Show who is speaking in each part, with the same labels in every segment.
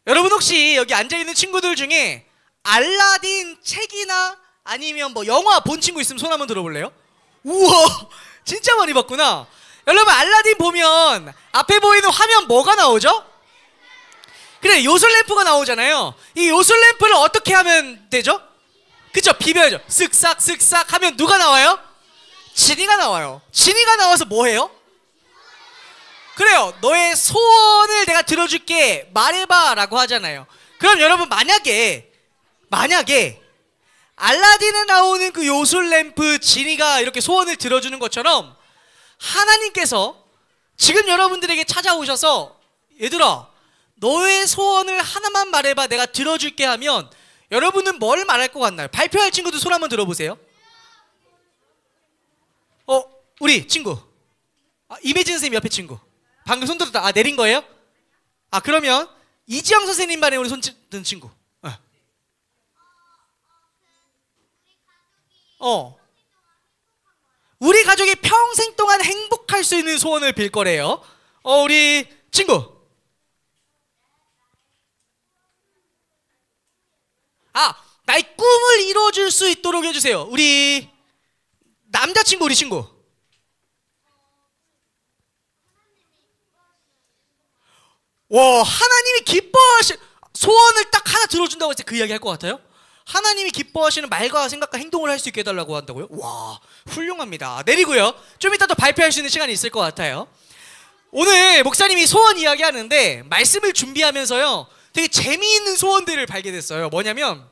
Speaker 1: 여러분 혹시 여기 앉아있는 친구들 중에 알라딘 책이나 아니면 뭐 영화 본 친구 있으면 손 한번 들어볼래요? 우와, 진짜 많이 봤구나. 여러분 알라딘 보면 앞에 보이는 화면 뭐가 나오죠? 그래, 요술램프가 나오잖아요. 이 요술램프를 어떻게 하면 되죠? 그쵸, 비벼야죠. 쓱싹 쓱싹 하면 누가 나와요? 지니가 나와요. 지니가 나와서 뭐 해요? 그래요, 너의 소원을 내가 들어줄게, 말해봐 라고 하잖아요. 그럼 여러분 만약에 알라딘에 나오는 그 요술램프 지니가 이렇게 소원을 들어주는 것처럼 하나님께서 지금 여러분들에게 찾아오셔서 얘들아 너의 소원을 하나만 말해봐 내가 들어줄게 하면 여러분은 뭘 말할 것 같나요? 발표할 친구들 손 한번 들어보세요. 우리 친구, 이매진 선생님 옆에 친구 방금 손 들었다. 내린 거예요? 그러면 이지영 선생님 반에 우리 손 든 친구. 우리 가족이 평생 동안 행복할 수 있는 소원을 빌 거래요. 우리 친구. 나의 꿈을 이루어줄 수 있도록 해주세요. 우리 남자친구, 우리 친구. 와, 하나님이 기뻐하시 소원을 딱 하나 들어준다고 했을 때 그 이야기 할 것 같아요? 하나님이 기뻐하시는 말과 생각과 행동을 할 수 있게 해달라고 한다고요? 와, 훌륭합니다. 내리고요. 좀 이따 또 발표할 수 있는 시간이 있을 것 같아요. 오늘 목사님이 소원 이야기 하는데 말씀을 준비하면서요 되게 재미있는 소원들을 발견했어요. 뭐냐면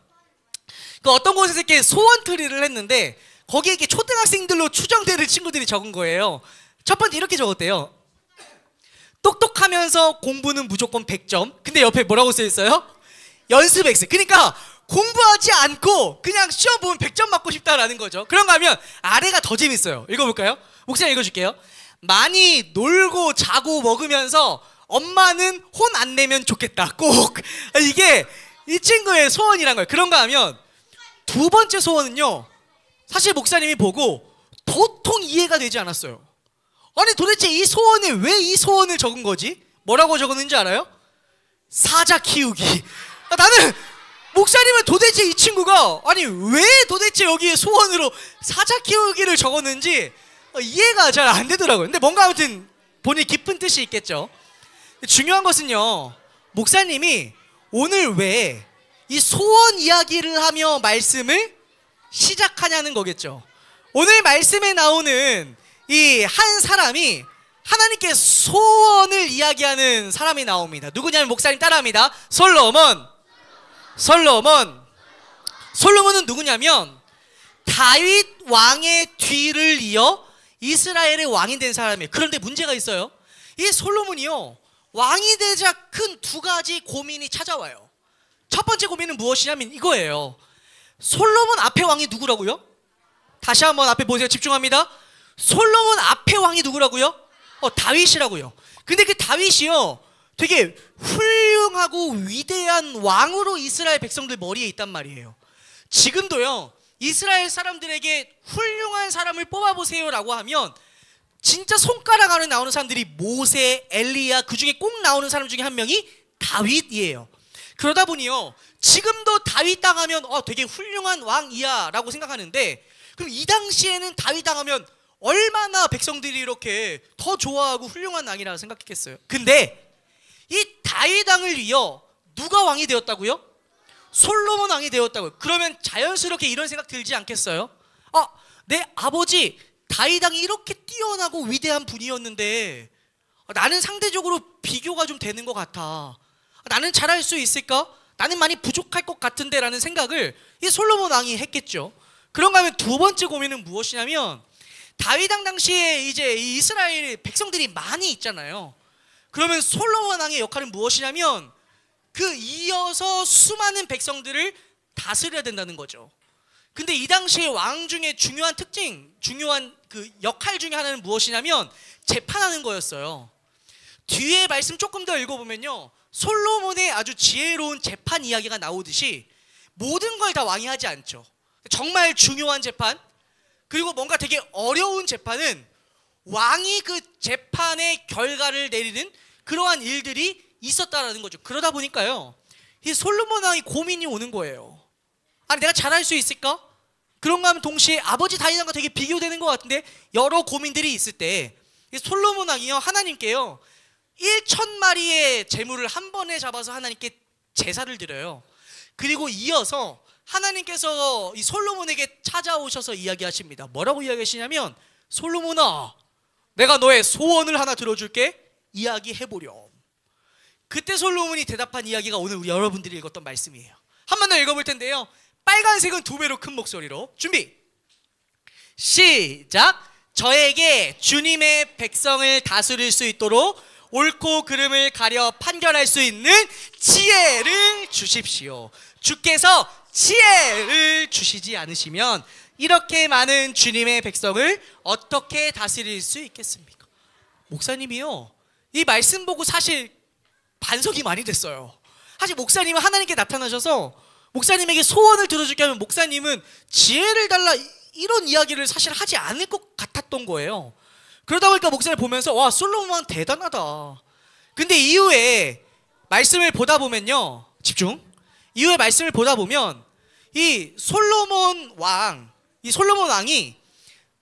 Speaker 1: 그 어떤 곳에서 이렇게 소원 트리를 했는데 거기에 이렇게 초등학생들로 추정되는 친구들이 적은 거예요. 첫 번째 이렇게 적었대요. 똑똑하면서 공부는 무조건 100점. 근데 옆에 뭐라고 써있어요? 연습 X. 그러니까 공부하지 않고 그냥 시험 보면 100점 맞고 싶다라는 거죠. 그런가 하면 아래가 더 재밌어요. 읽어볼까요? 목사님 읽어줄게요. 많이 놀고 자고 먹으면서 엄마는 혼 안 내면 좋겠다. 꼭 이게 이 친구의 소원이란 거예요. 그런가 하면 두 번째 소원은요 사실 목사님이 보고 도통 이해가 되지 않았어요. 아니 도대체 이 소원에 왜 이 소원을 적은 거지? 뭐라고 적었는지 알아요? 사자 키우기. 나는 목사님은 도대체 이 친구가 아니 왜 도대체 여기에 소원으로 사자 키우기를 적었는지 이해가 잘 안 되더라고요. 근데 뭔가 아무튼 본인이 깊은 뜻이 있겠죠. 중요한 것은요 목사님이 오늘 왜 이 소원 이야기를 하며 말씀을 시작하냐는 거겠죠. 오늘 말씀에 나오는 이 한 사람이 하나님께 소원을 이야기하는 사람이 나옵니다. 누구냐면 목사님 따라합니다. 솔로몬은 누구냐면 다윗 왕의 뒤를 이어 이스라엘의 왕이 된 사람이에요. 그런데 문제가 있어요. 이 솔로몬이요 왕이 되자 큰 두 가지 고민이 찾아와요. 첫 번째 고민은 무엇이냐면 이거예요. 솔로몬 앞에 왕이 누구라고요? 다시 한번 앞에 보세요. 집중합니다. 솔로몬 앞에 왕이 누구라고요? 다윗이라고요. 근데 그 다윗이요 되게 훌륭하고 위대한 왕으로 이스라엘 백성들 머리에 있단 말이에요. 지금도요 이스라엘 사람들에게 훌륭한 사람을 뽑아보세요 라고 하면 진짜 손가락 안에 나오는 사람들이 모세, 엘리야, 그 중에 꼭 나오는 사람 중에 한 명이 다윗이에요. 그러다 보니요 지금도 다윗 당하면 되게 훌륭한 왕이야 라고 생각하는데 그럼 이 당시에는 다윗 당하면 얼마나 백성들이 이렇게 더 좋아하고 훌륭한 왕이라고 생각했겠어요. 근데 이 다윗 왕을 이어 누가 왕이 되었다고요? 솔로몬 왕이 되었다고요. 그러면 자연스럽게 이런 생각 들지 않겠어요? 내 아버지 다윗 왕이 이렇게 뛰어나고 위대한 분이었는데 나는 상대적으로 비교가 좀 되는 것 같아. 나는 잘할 수 있을까? 나는 많이 부족할 것 같은데 라는 생각을 이 솔로몬 왕이 했겠죠. 그런가 하면 두 번째 고민은 무엇이냐면 다윗 왕 당시에 이제 이 이스라엘 백성들이 많이 있잖아요. 그러면 솔로몬 왕의 역할은 무엇이냐면 그 이어서 수많은 백성들을 다스려야 된다는 거죠. 근데 이 당시에 왕 중에 중요한 특징, 중요한 그 역할 중에 하나는 무엇이냐면 재판하는 거였어요. 뒤에 말씀 조금 더 읽어보면요 솔로몬의 아주 지혜로운 재판 이야기가 나오듯이 모든 걸 다 왕이 하지 않죠. 정말 중요한 재판 그리고 뭔가 되게 어려운 재판은 왕이 그 재판의 결과를 내리는 그러한 일들이 있었다라는 거죠. 그러다 보니까요, 이 솔로몬 왕이 고민이 오는 거예요. 아니, 내가 잘할 수 있을까? 그런가 하면 동시에 아버지 다윗왕과 되게 비교되는 것 같은데, 여러 고민들이 있을 때 이 솔로몬 왕이요, 하나님께요 1,000마리의 제물을 한 번에 잡아서 하나님께 제사를 드려요. 그리고 이어서 하나님께서 이 솔로몬에게 찾아오셔서 이야기하십니다. 뭐라고 이야기하시냐면, 솔로몬아, 내가 너의 소원을 하나 들어줄게. 이야기해보렴. 그때 솔로몬이 대답한 이야기가 오늘 우리 여러분들이 읽었던 말씀이에요. 한 번 더 읽어볼 텐데요, 빨간색은 2배로 큰 목소리로 준비 시작. 저에게 주님의 백성을 다스릴 수 있도록 옳고 그름을 가려 판결할 수 있는 지혜를 주십시오. 주께서 지혜를 주시지 않으시면 이렇게 많은 주님의 백성을 어떻게 다스릴 수 있겠습니까? 목사님이요, 이 말씀 보고 사실 반성이 많이 됐어요. 사실 목사님은 하나님께 나타나셔서 목사님에게 소원을 들어줄게 하면 목사님은 지혜를 달라 이런 이야기를 사실 하지 않을 것 같았던 거예요. 그러다 보니까 목사님 보면서 와, 솔로몬 대단하다. 근데 이후에 말씀을 보다 보면요, 집중. 이후에 말씀을 보다 보면 이 솔로몬 왕이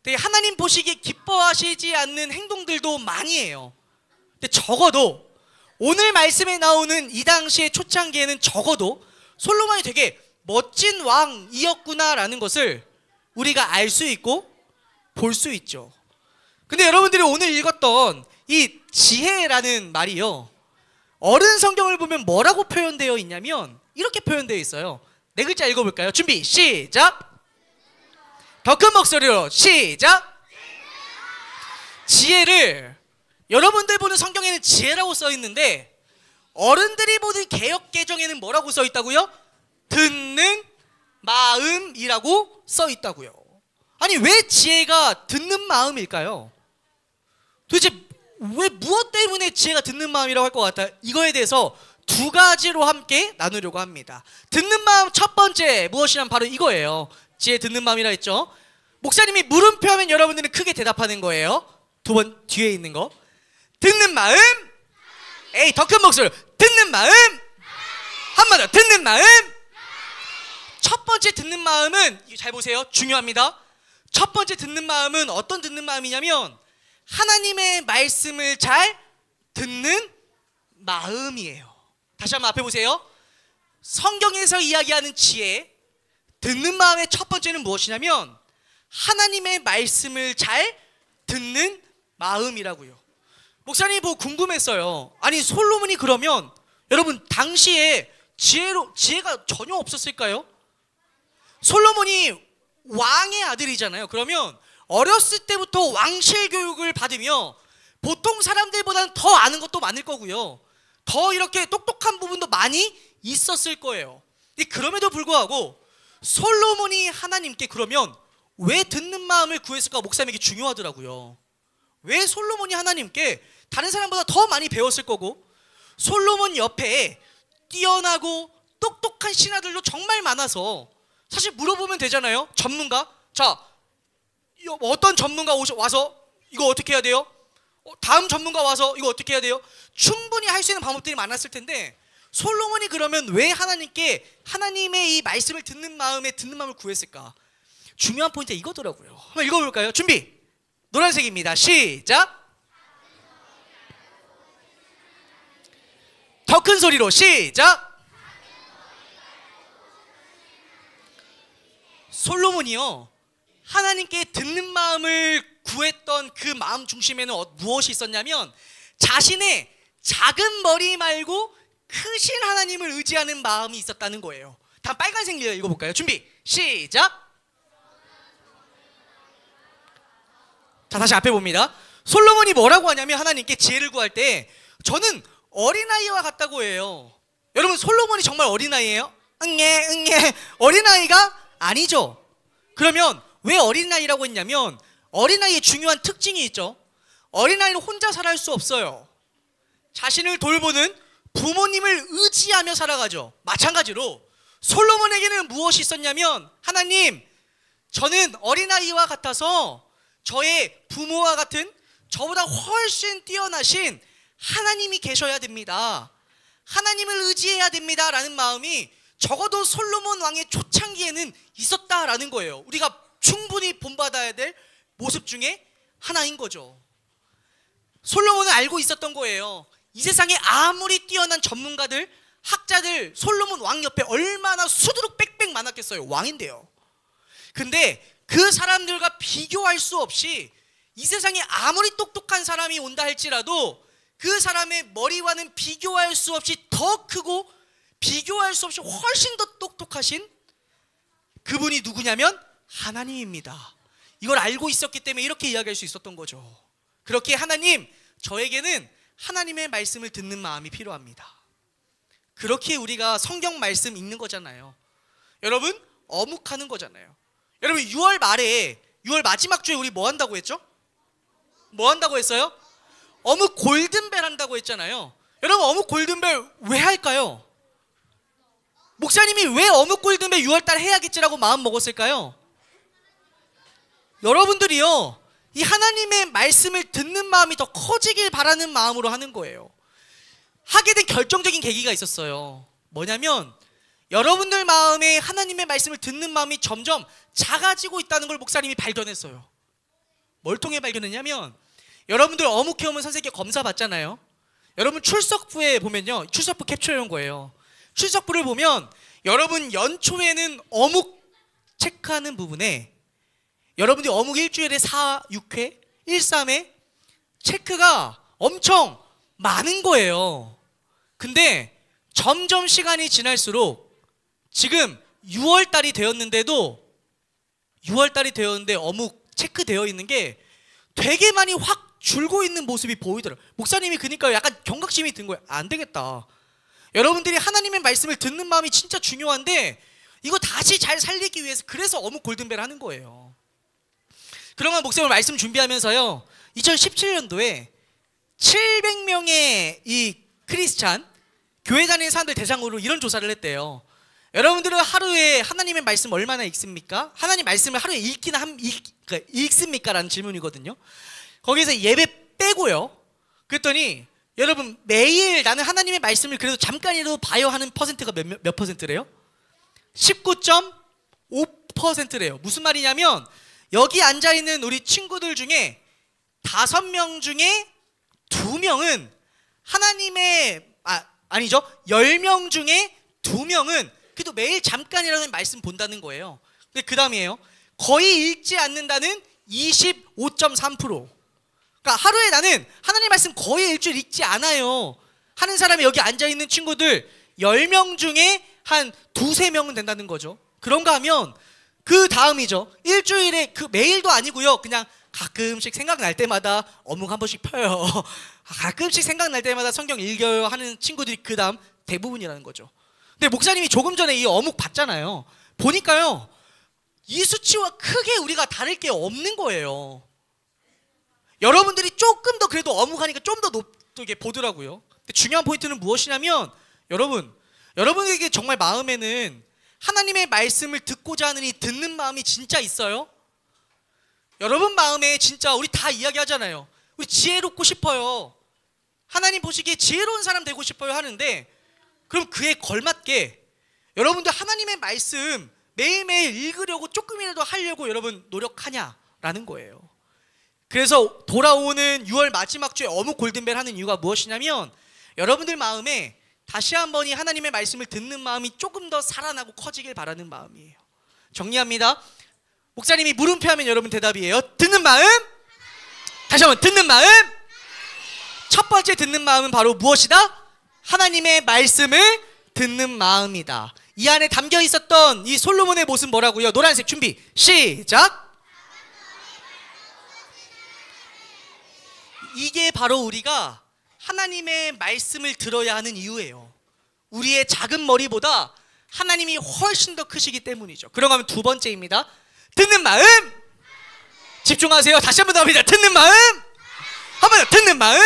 Speaker 1: 되게 하나님 보시기에 기뻐하시지 않는 행동들도 많이 해요. 근데 적어도 오늘 말씀에 나오는 이 당시의 초창기에는 적어도 솔로몬이 되게 멋진 왕이었구나라는 것을 우리가 알 수 있고 볼 수 있죠. 근데 여러분들이 오늘 읽었던 이 지혜라는 말이요, 어른 성경을 보면 뭐라고 표현되어 있냐면 이렇게 표현되어 있어요. 네 글자 읽어볼까요? 준비 시작. 더 큰 목소리로 시작. 지혜를 여러분들 보는 성경에는 지혜라고 써 있는데 어른들이 보는 개역 개정에는 뭐라고 써 있다고요? 듣는 마음이라고 써 있다고요. 아니, 왜 지혜가 듣는 마음일까요? 도대체 왜 무엇 때문에 지혜가 듣는 마음이라고 할 것 같아요? 이거에 대해서 두 가지로 함께 나누려고 합니다. 듣는 마음 첫 번째 무엇이냐면 바로 이거예요. 지혜 듣는 마음이라 했죠. 목사님이 물음표 하면 여러분들은 크게 대답하는 거예요. 두 번 뒤에 있는 거. 듣는 마음. 에이, 더 큰 목소리로. 듣는 마음. 한 번 더. 듣는 마음. 첫 번째 듣는 마음은, 잘 보세요, 중요합니다. 첫 번째 듣는 마음은 어떤 듣는 마음이냐면 하나님의 말씀을 잘 듣는 마음이에요. 다시 한번 앞에 보세요. 성경에서 이야기하는 지혜, 듣는 마음의 첫 번째는 무엇이냐면 하나님의 말씀을 잘 듣는 마음이라고요. 목사님이 보고 궁금했어요. 아니, 솔로몬이 그러면 여러분 당시에 지혜가 전혀 없었을까요? 솔로몬이 왕의 아들이잖아요. 그러면 어렸을 때부터 왕실 교육을 받으며 보통 사람들보다는 더 아는 것도 많을 거고요, 더 이렇게 똑똑한 부분도 많이 있었을 거예요. 그럼에도 불구하고 솔로몬이 하나님께 그러면 왜 듣는 마음을 구했을까? 목사님에게 중요하더라고요. 왜 솔로몬이 하나님께 다른 사람보다 더 많이 배웠을 거고 솔로몬 옆에 뛰어나고 똑똑한 신하들도 정말 많아서 사실 물어보면 되잖아요. 전문가. 자, 어떤 전문가 와서 이거 어떻게 해야 돼요? 다음 전문가 와서 이거 어떻게 해야 돼요? 충분히 할 수 있는 방법들이 많았을 텐데 솔로몬이 그러면 왜 하나님께 하나님의 이 말씀을 듣는 마음을 구했을까? 중요한 포인트가 이거더라고요. 한번 읽어볼까요? 준비. 노란색입니다. 시작. 더 큰 소리로 시작. 솔로몬이요, 하나님께 듣는 마음을 구했던 그 마음 중심에는 무엇이 있었냐면 자신의 작은 머리 말고 크신 하나님을 의지하는 마음이 있었다는 거예요. 다음 빨간색 읽어볼까요? 준비 시작. 자, 다시 앞에 봅니다. 솔로몬이 뭐라고 하냐면 하나님께 지혜를 구할 때 저는 어린아이와 같다고 해요. 여러분, 솔로몬이 정말 어린아이예요? 응애 어린아이가 아니죠. 그러면 왜 어린아이라고 했냐면 어린아이의 중요한 특징이 있죠. 어린아이는 혼자 살아갈 수 없어요. 자신을 돌보는 부모님을 의지하며 살아가죠. 마찬가지로 솔로몬에게는 무엇이 있었냐면 하나님, 저는 어린아이와 같아서 저의 부모와 같은 저보다 훨씬 뛰어나신 하나님이 계셔야 됩니다. 하나님을 의지해야 됩니다라는 마음이 적어도 솔로몬 왕의 초창기에는 있었다라는 거예요. 우리가 충분히 본받아야 될 모습 중에 하나인 거죠. 솔로몬은 알고 있었던 거예요. 이 세상에 아무리 뛰어난 전문가들, 학자들 솔로몬 왕 옆에 얼마나 수두룩 빽빽 많았겠어요. 왕인데요. 근데 그 사람들과 비교할 수 없이 이 세상에 아무리 똑똑한 사람이 온다 할지라도 그 사람의 머리와는 비교할 수 없이 더 크고 비교할 수 없이 훨씬 더 똑똑하신 그분이 누구냐면 하나님입니다. 이걸 알고 있었기 때문에 이렇게 이야기할 수 있었던 거죠. 그렇게 하나님, 저에게는 하나님의 말씀을 듣는 마음이 필요합니다. 그렇게 우리가 성경 말씀 읽는 거잖아요. 여러분, 어묵하는 거잖아요. 여러분, 6월 말에 6월 마지막 주에 우리 뭐 한다고 했죠? 뭐 한다고 했어요? 어묵 골든벨 한다고 했잖아요. 여러분, 어묵 골든벨 왜 할까요? 목사님이 왜 어묵 골든벨 6월달 해야겠지라고 마음 먹었을까요? 여러분들이요, 이 하나님의 말씀을 듣는 마음이 더 커지길 바라는 마음으로 하는 거예요. 하게 된 결정적인 계기가 있었어요. 뭐냐면 여러분들 마음에 하나님의 말씀을 듣는 마음이 점점 작아지고 있다는 걸 목사님이 발견했어요. 뭘 통해 발견했냐면, 여러분들 어묵해 오면 선생님께 검사 받잖아요. 여러분 출석부에 보면요, 출석부 캡처해 온 거예요. 출석부를 보면 여러분 연초에는 어묵 체크하는 부분에 여러분들이 어묵 일주일에 4, 6회, 1, 3회 체크가 엄청 많은 거예요. 근데 점점 시간이 지날수록 지금 6월달이 되었는데도 6월달이 되었는데 어묵 체크되어 있는 게 되게 많이 확 줄고 있는 모습이 보이더라고요. 목사님이 그러니까 약간 경각심이 든 거예요. 안 되겠다. 여러분들이 하나님의 말씀을 듣는 마음이 진짜 중요한데 이거 다시 잘 살리기 위해서 그래서 어묵 골든벨 하는 거예요. 그러면 목사님 말씀 준비하면서요, 2017년도에 700명의 이 크리스찬 교회 다니는 사람들 대상으로 이런 조사를 했대요. 여러분들은 하루에 하나님의 말씀 얼마나 읽습니까? 하나님 말씀을 하루에 읽습니까? 라는 질문이거든요. 거기서 예배 빼고요. 그랬더니 여러분 매일 나는 하나님의 말씀을 그래도 잠깐이라도 봐요 하는 퍼센트가 몇 퍼센트래요? 19.5%래요. 무슨 말이냐면 여기 앉아있는 우리 친구들 중에 5명 중에 2명은 하나님의 아니죠, 10명 중에 2명은 그래도 매일 잠깐이라도 말씀 본다는 거예요. 근데 그 다음이에요. 거의 읽지 않는다는 25.3%. 그러니까 하루에 나는 하나님 말씀 거의 일주일 읽지 않아요 하는 사람이 여기 앉아있는 친구들 10명 중에 한 2-3명은 된다는 거죠. 그런가 하면 그 다음이죠. 일주일에 그 매일도 아니고요, 그냥 가끔씩 생각날 때마다 어묵 한 번씩 펴요. 가끔씩 생각날 때마다 성경 읽어요 하는 친구들이 그 다음 대부분이라는 거죠. 근데 목사님이 조금 전에 이 어묵 봤잖아요. 보니까요, 이 수치와 크게 우리가 다를 게 없는 거예요. 여러분들이 조금 더 그래도 어묵하니까 좀 더 높게 보더라고요. 근데 중요한 포인트는 무엇이냐면, 여러분에게 정말 마음에는 하나님의 말씀을 듣고자 하는 이 듣는 마음이 진짜 있어요? 여러분 마음에 진짜 우리 다 이야기하잖아요. 우리 지혜롭고 싶어요. 하나님 보시기에 지혜로운 사람 되고 싶어요 하는데, 그럼 그에 걸맞게 여러분들 하나님의 말씀 매일매일 읽으려고 조금이라도 하려고 여러분 노력하냐라는 거예요. 그래서 돌아오는 6월 마지막 주에 어묵 골든벨 하는 이유가 무엇이냐면, 여러분들 마음에 다시 한번 이 하나님의 말씀을 듣는 마음이 조금 더 살아나고 커지길 바라는 마음이에요. 정리합니다. 목사님이 물음표 하면 여러분 대답이에요. 듣는 마음? 다시 한번, 듣는 마음? 첫 번째 듣는 마음은 바로 무엇이다? 하나님의 말씀을 듣는 마음이다. 이 안에 담겨 있었던 이 솔로몬의 모습 뭐라고요? 노란색 준비 시작. 이게 바로 우리가 하나님의 말씀을 들어야 하는 이유예요. 우리의 작은 머리보다 하나님이 훨씬 더 크시기 때문이죠. 그런가 하면 두 번째입니다. 듣는 마음. 집중하세요. 다시 한 번 더 합니다. 듣는 마음. 한 번 더. 듣는 마음.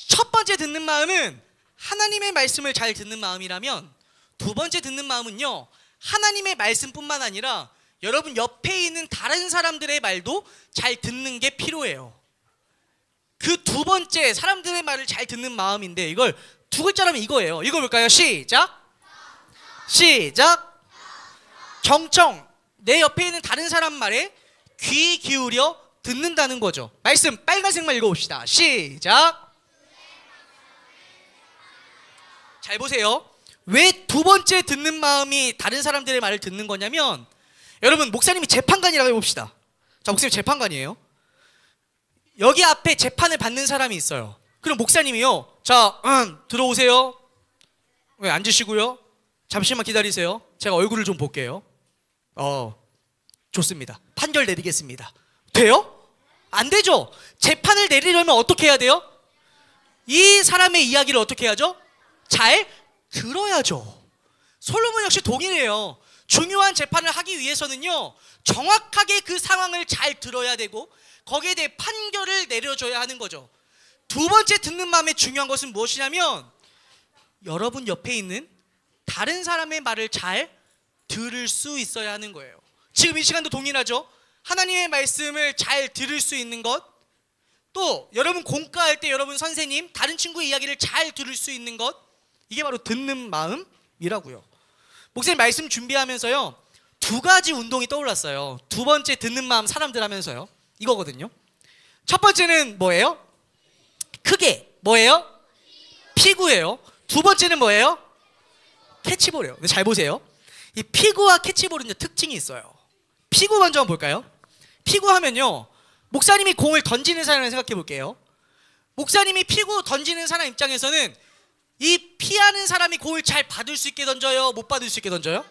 Speaker 1: 첫 번째 듣는 마음은 하나님의 말씀을 잘 듣는 마음이라면, 두 번째 듣는 마음은요, 하나님의 말씀뿐만 아니라 여러분 옆에 있는 다른 사람들의 말도 잘 듣는 게 필요해요. 그 두 번째 사람들의 말을 잘 듣는 마음인데 이걸 두 글자라면 이거예요. 읽어볼까요? 시작. 시작. 경청. 내 옆에 있는 다른 사람 말에 귀 기울여 듣는다는 거죠. 말씀 빨간색만 읽어봅시다. 시작. 잘 보세요. 왜 두 번째 듣는 마음이 다른 사람들의 말을 듣는 거냐면, 여러분 목사님이 재판관이라고 해봅시다. 자, 목사님 재판관이에요. 여기 앞에 재판을 받는 사람이 있어요. 그럼 목사님이요, 자 들어오세요. 왜 앉으시고요, 잠시만 기다리세요. 제가 얼굴을 좀 볼게요. 좋습니다. 판결 내리겠습니다. 돼요? 안 되죠. 재판을 내리려면 어떻게 해야 돼요? 이 사람의 이야기를 어떻게 해야죠? 잘 들어야죠. 솔로몬 역시 동일해요. 중요한 재판을 하기 위해서는요, 정확하게 그 상황을 잘 들어야 되고 거기에 대해 판결을 내려줘야 하는 거죠. 두 번째 듣는 마음의 중요한 것은 무엇이냐면, 여러분 옆에 있는 다른 사람의 말을 잘 들을 수 있어야 하는 거예요. 지금 이 시간도 동일하죠. 하나님의 말씀을 잘 들을 수 있는 것, 또 여러분 공과할 때 여러분 선생님, 다른 친구의 이야기를 잘 들을 수 있는 것, 이게 바로 듣는 마음이라고요. 목사님 말씀 준비하면서요, 두 가지 운동이 떠올랐어요. 두 번째 듣는 마음 사람들 하면서요, 이거거든요. 첫 번째는 뭐예요? 크게 뭐예요? 피구예요. 두 번째는 뭐예요? 캐치볼이에요. 근데 잘 보세요. 이 피구와 캐치볼은 특징이 있어요. 피구 먼저 한번 볼까요? 피구 하면요, 목사님이 공을 던지는 사람을 생각해 볼게요. 목사님이 피구 던지는 사람 입장에서는 이 피하는 사람이 공을 잘 받을 수 있게 던져요? 못 받을 수 있게 던져요?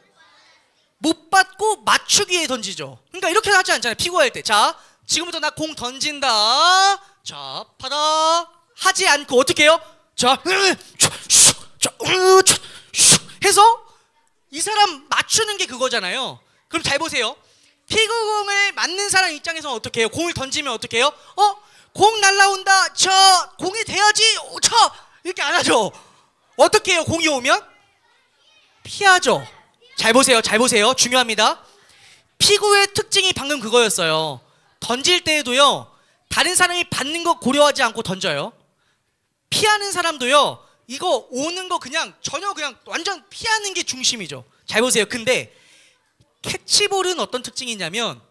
Speaker 1: 못 받고 맞추기 위해 던지죠. 그러니까 이렇게 하지 않잖아요. 피구할 때. 자, 지금부터 나 공 던진다. 자, 받아. 하지 않고 어떻게 해요? 자, 해서 이 사람 맞추는 게 그거잖아요. 그럼 잘 보세요. 피구공을 맞는 사람 입장에서는 어떻게 해요? 공을 던지면 어떻게 해요? 공 날라온다. 저 공이 돼야지. 저 이렇게 안 하죠. 어떻게 해요? 공이 오면 피하죠. 잘 보세요. 잘 보세요. 중요합니다. 피구의 특징이 방금 그거였어요. 던질 때에도요, 다른 사람이 받는 거 고려하지 않고 던져요. 피하는 사람도요, 이거 오는 거 그냥 전혀 그냥 완전 피하는 게 중심이죠. 잘 보세요. 근데 캐치볼은 어떤 특징이 있냐면,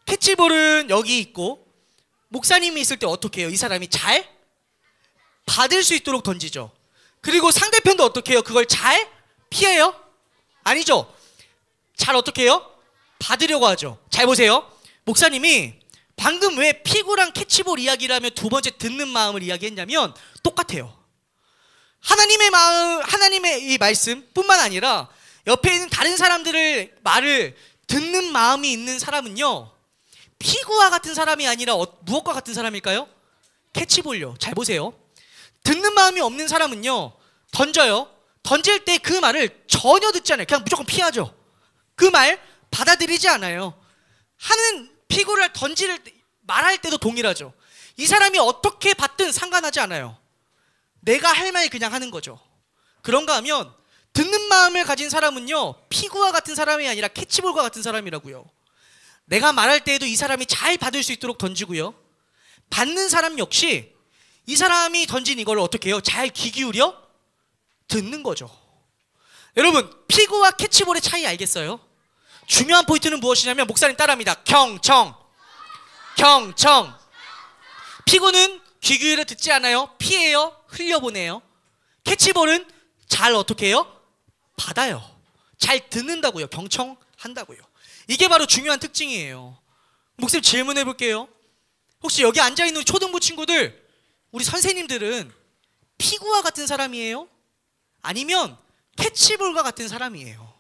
Speaker 1: 캐치볼은 여기 있고 목사님이 있을 때 어떻게 해요? 이 사람이 잘 받을 수 있도록 던지죠. 그리고 상대편도 어떻게 해요? 그걸 잘 피해요? 아니죠. 잘 어떻게 해요? 받으려고 하죠. 잘 보세요. 목사님이 방금 왜 피구랑 캐치볼 이야기를 하면 두 번째 듣는 마음을 이야기했냐면 똑같아요. 하나님의 마음, 하나님의 이 말씀뿐만 아니라 옆에 있는 다른 사람들의 말을 듣는 마음이 있는 사람은요, 피구와 같은 사람이 아니라 무엇과 같은 사람일까요? 캐치볼요. 잘 보세요. 듣는 마음이 없는 사람은요, 던져요. 던질 때 그 말을 전혀 듣지 않아요. 그냥 무조건 피하죠. 그 말 받아들이지 않아요. 하는 피구를 말할 때도 동일하죠. 이 사람이 어떻게 받든 상관하지 않아요. 내가 할 말 그냥 하는 거죠. 그런가 하면 듣는 마음을 가진 사람은요, 피구와 같은 사람이 아니라 캐치볼과 같은 사람이라고요. 내가 말할 때에도 이 사람이 잘 받을 수 있도록 던지고요, 받는 사람 역시 이 사람이 던진 이걸 어떻게 해요? 잘 귀 기울여 듣는 거죠. 여러분, 피구와 캐치볼의 차이 알겠어요? 중요한 포인트는 무엇이냐면, 목사님 따라합니다. 경청. 경청. 피구는 귀 기울여 듣지 않아요. 피해요. 흘려보내요. 캐치볼은 잘 어떻게 해요? 받아요. 잘 듣는다고요. 경청한다고요. 이게 바로 중요한 특징이에요. 목사님 질문해 볼게요. 혹시 여기 앉아있는 초등부 친구들, 우리 선생님들은 피구와 같은 사람이에요? 아니면 캐치볼과 같은 사람이에요?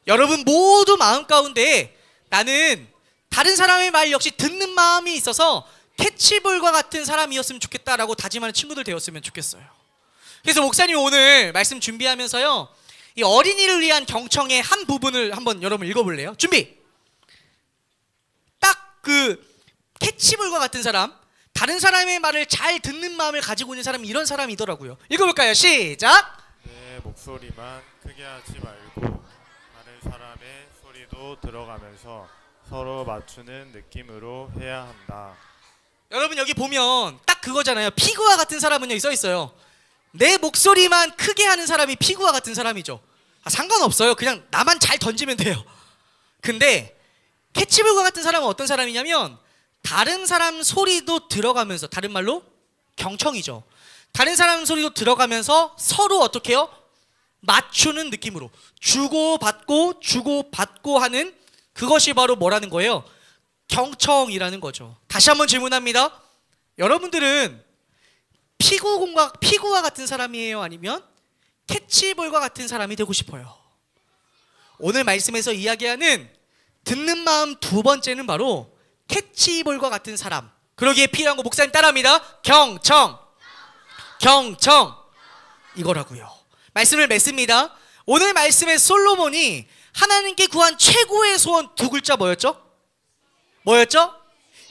Speaker 1: 여러분 모두 마음 가운데 나는 다른 사람의 말 역시 듣는 마음이 있어서 캐치볼과 같은 사람이었으면 좋겠다라고 다짐하는 친구들 되었으면 좋겠어요. 그래서 목사님이 오늘 말씀 준비하면서요, 이 어린이를 위한 경청의 한 부분을 한번 여러분 읽어볼래요? 준비! 딱 그 캐치볼과 같은 사람, 다른 사람의 말을 잘 듣는 마음을 가지고 있는 사람이 이런 사람이더라고요. 읽어볼까요? 시작!
Speaker 2: 내 목소리만 크게 하지 말고 다른 사람의 소리도 들어가면서 서로 맞추는 느낌으로 해야 한다.
Speaker 1: 여러분 여기 보면 딱 그거잖아요. 피그와 같은 사람은 여기 써 있어요. 내 목소리만 크게 하는 사람이 피그와 같은 사람이죠. 상관없어요. 그냥 나만 잘 던지면 돼요. 근데 캐치볼과 같은 사람은 어떤 사람이냐면 다른 사람 소리도 들어가면서, 다른 말로 경청이죠. 다른 사람 소리도 들어가면서 서로 어떻게 해요? 맞추는 느낌으로 주고받고 하는, 그것이 바로 뭐라는 거예요? 경청이라는 거죠. 다시 한번 질문합니다. 여러분들은 피구와 같은 사람이에요? 아니면 캐치볼과 같은 사람이 되고 싶어요? 오늘 말씀에서 이야기하는 듣는 마음 두 번째는 바로 캐치볼과 같은 사람. 그러기에 필요한 거 목사님 따라합니다. 경청 이거라고요. 말씀을 맺습니다. 오늘 말씀에 솔로몬이 하나님께 구한 최고의 소원 두 글자 뭐였죠?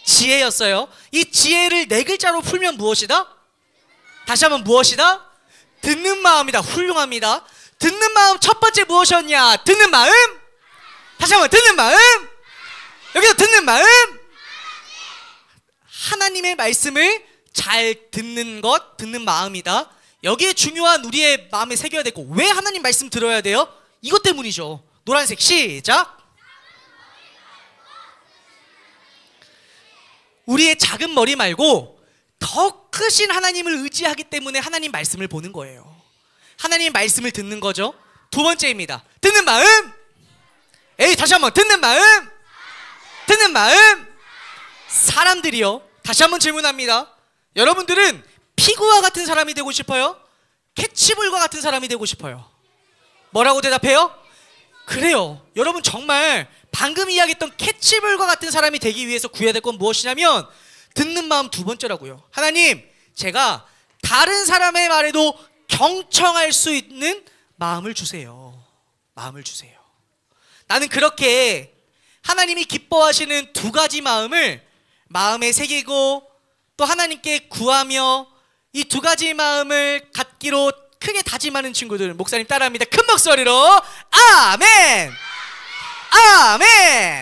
Speaker 1: 지혜였어요. 이 지혜를 네 글자로 풀면 무엇이다? 다시 한번 무엇이다? 듣는 마음이다. 훌륭합니다. 듣는 마음 첫 번째 무엇이었냐? 듣는 마음. 다시 한번 듣는 마음. 여기서 듣는 마음. 하나님의 말씀을 잘 듣는 것, 듣는 마음이다. 여기에 중요한 우리의 마음에 새겨야 되고, 왜 하나님 말씀 들어야 돼요? 이것 때문이죠. 노란색 시작. 우리의 작은 머리 말고 더 크신 하나님을 의지하기 때문에 하나님 말씀을 보는 거예요. 하나님 말씀을 듣는 거죠. 두 번째입니다. 듣는 마음. 다시 한번 듣는 마음. 사람들이요. 다시 한번 질문합니다. 여러분들은 피구와 같은 사람이 되고 싶어요? 캐치볼과 같은 사람이 되고 싶어요? 뭐라고 대답해요? 그래요. 여러분 정말 방금 이야기했던 캐치볼과 같은 사람이 되기 위해서 구해야 될 건 무엇이냐면 듣는 마음 두 번째라고요. 하나님, 제가 다른 사람의 말에도 경청할 수 있는 마음을 주세요. 나는 그렇게 하나님이 기뻐하시는 두 가지 마음을 마음에 새기고 또 하나님께 구하며 이 두 가지 마음을 갖기로 크게 다짐하는 친구들, 목사님 따라합니다. 큰 목소리로 아멘.